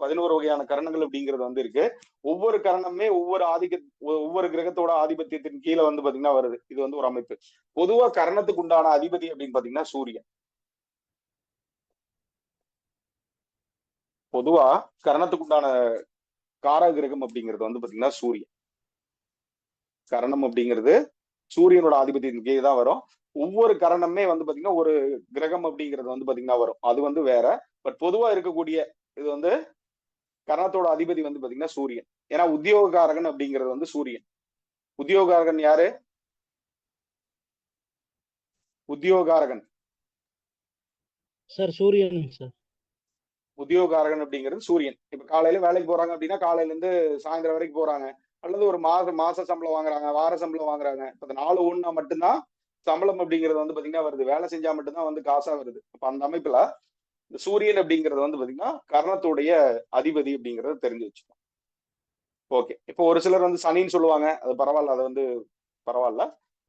11 வகையான கரணங்கள் அப்படிங்கிறது வந்து இருக்கு. ஒவ்வொரு கரணமே ஒவ்வொரு கிரகத்தோட ஆதிபத்தியத்தின் கீழே வந்து பாத்தீங்கன்னா வருது. இது வந்து ஒரு அமைப்பு. பொதுவா கரணத்துக்கு உண்டான அதிபதி அப்படின்னு பாத்தீங்கன்னா சூரியன். பொதுவா கரணத்துக்கு உண்டான காரக கிரகம் அப்படிங்கிறது வந்து பாத்தீங்கன்னா சூரியன். கரணம் அப்படிங்கிறது சூரியனோட ஆதிபத்தியத்தின் கீழே தான் வரும். ஒவ்வொரு கரணமே வந்து பாத்தீங்கன்னா ஒரு கிரகம் அப்படிங்கிறது வந்து பாத்தீங்கன்னா வரும். அது வந்து வேற. பட் பொதுவா இருக்கக்கூடிய இது வந்து கரணத்தோட அதிபதி வந்து பாத்தீங்கன்னா சூரியன். ஏன்னா உத்தியோகக்காரகன் அப்படிங்கிறது வந்து சூரியன். உத்தியோகக்காரகன் யாரு? உத்தியோகக்காரகன் சார் சூரியன் சார். உத்தியோகக்காரகன் அப்படிங்கிறது சூரியன். இப்ப காலையில வேலைக்கு போறாங்க அப்படின்னா காலையில இருந்து சாயந்தரம் வரைக்கும் போறாங்க. அல்லது ஒரு மாச சம்பளம் வாங்குறாங்க, வார சம்பளம் வாங்குறாங்க. இப்ப இந்த 4 ஒண்ணா மட்டும்தான் சம்பளம் அப்படிங்கிறது வந்து பாத்தீங்கன்னா வருது. வேலை செஞ்சா மட்டும்தான் வந்து காசா வருது. அப்ப அந்த அமைப்புல இந்த சூரியன் அப்படிங்கிறது வந்து பாத்தீங்கன்னா கர்ணத்துடைய அதிபதி அப்படிங்கறத தெரிஞ்சு வச்சுக்கணும். ஓகே. இப்போ ஒரு சிலர் வந்து சனின்னு சொல்லுவாங்க. அது பரவாயில்ல. அது வந்து பரவாயில்ல.